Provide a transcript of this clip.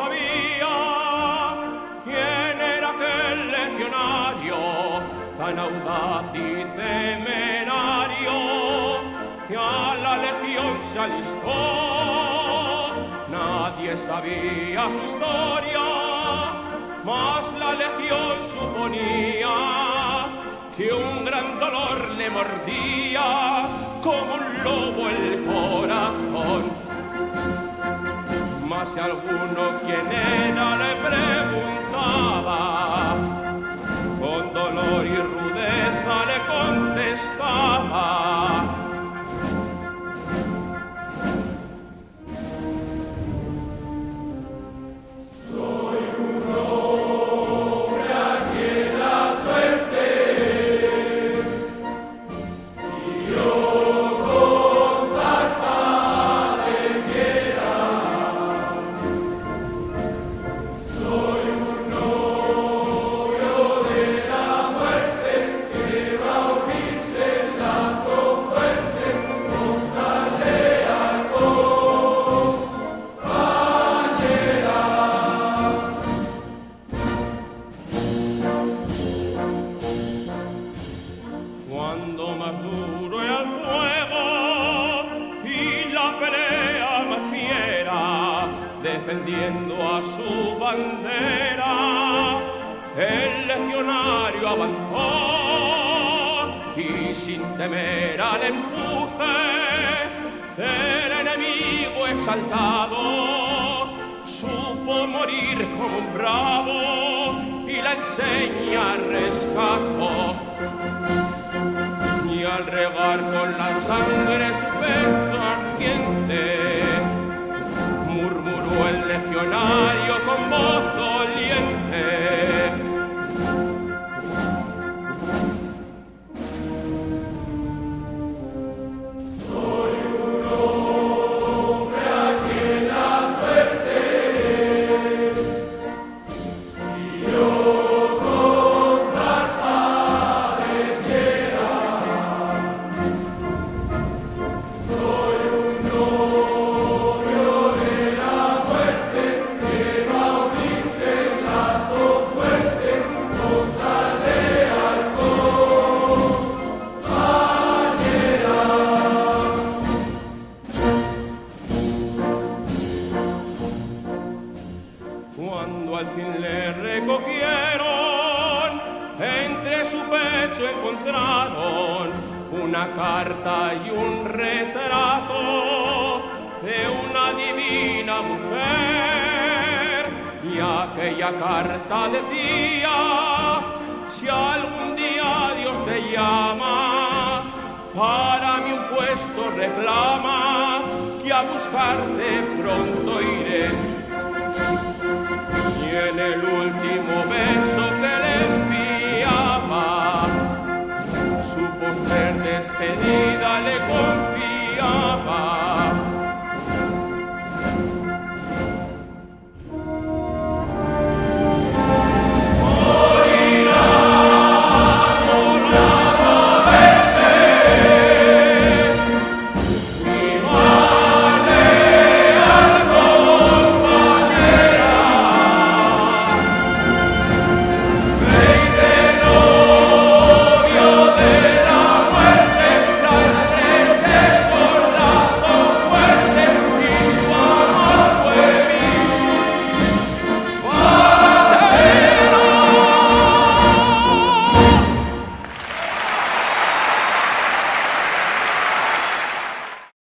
sabía quién era aquel legionario tan audaz y temerario que a la legión se alistó. Nadie sabía su historia, mas la legión suponía que un gran dolor le mordía como un lobo el corazón. Mas si alguno quien era le preguntaba, con dolor y rudeza le contestaba: cuando más duro era el fuego y la pelea más fiera, defendiendo a su bandera, el legionario avanzó y sin temer al empuje del enemigo exaltado, supo morir como un bravo y la enseña rescató. Y al regar con la sangre su pecho ardiente, murmuró el legionario con voz doliente: soy un hombre a quien la suerte dio con zarpa de fiera. Soy un novio de la muerte que va a unirse en lazo fuerte contra el leal compañera. Cuando al fin le recogieron, entre su pecho encontraron una carta y un retrato de una divina mujer. Y aquella carta decía: si algún día Dios te llama, para mí un puesto reclama, que a buscarte pronto iré. Y en el último beso